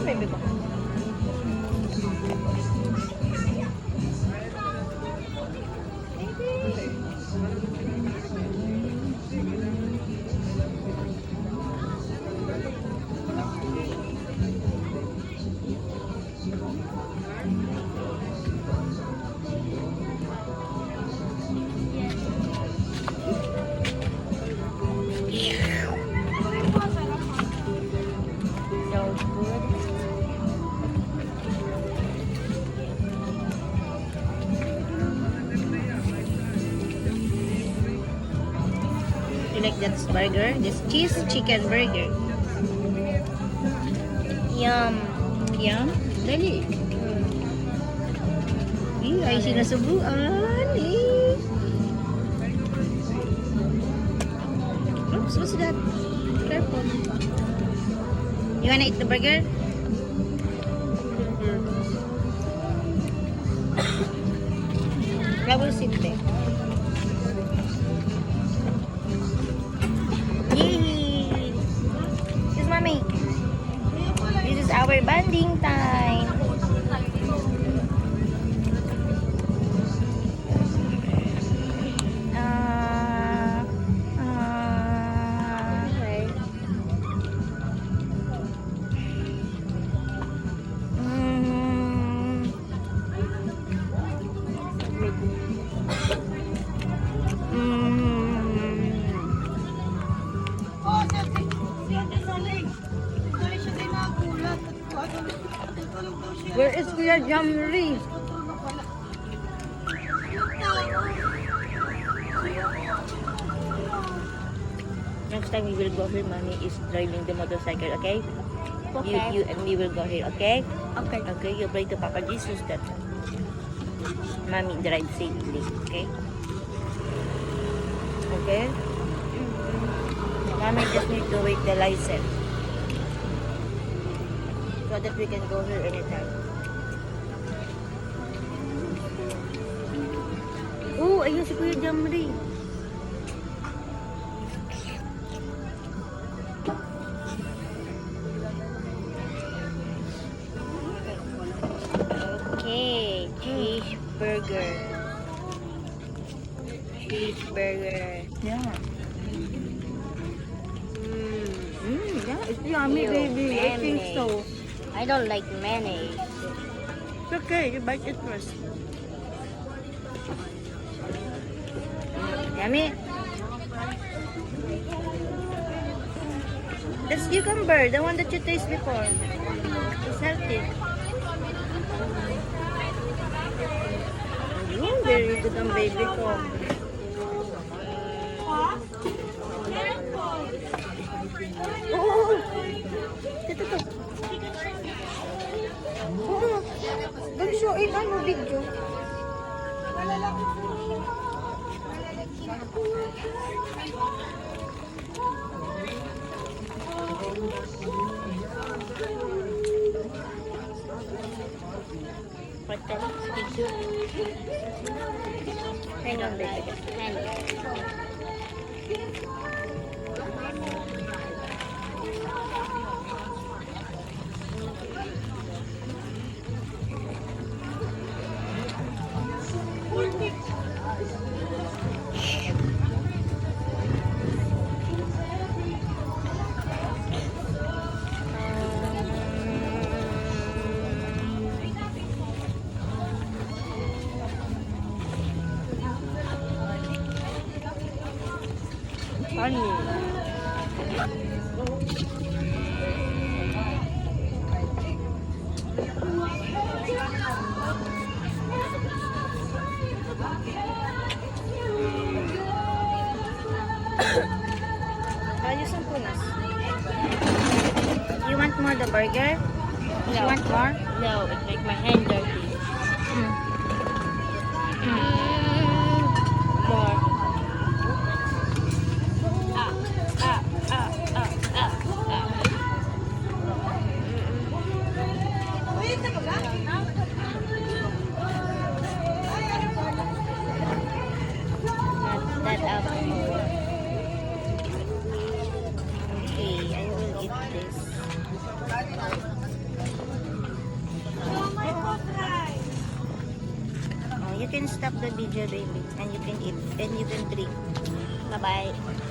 baby ko. So good. You like that burger? This cheese chicken burger. Yum. Yum? Dali. Ay sinasubuan. Oops, what's that? Careful. You wanna eat the burger? I will sit there. Yay! This is mommy. This is our bonding time. Okay. Where is Kuya Jamri? Next time we will go here, mommy is driving the motorcycle, okay? Okay. You and me will go here, okay? Okay. Okay, you pray to Papa Jesus that mommy drive safely, okay? Okay? Mommy just need to wait the license so that we can go here anytime. Oh, ayun si Kuya Jamri. Okay, cheeseburger. Cheeseburger. Yeah. Yeah, it's yummy, Ew, baby. I think mayonnaise. so. I don't like mayonnaise. It's okay, you bite it first. Yummy. That's cucumber, the one that you tasted before. It's healthy. Very good ang baby ko. Oo! Ito to. Oo! Don't show it. Ano video? What the video? Hang on, baby. Hang on. Funny. Ayos ang punas. You want more the burger? You want more? No, it make my hand dirty. More. That up. Okay, I will eat this. You can stop the video, baby. And you can eat. And you can drink. Bye-bye.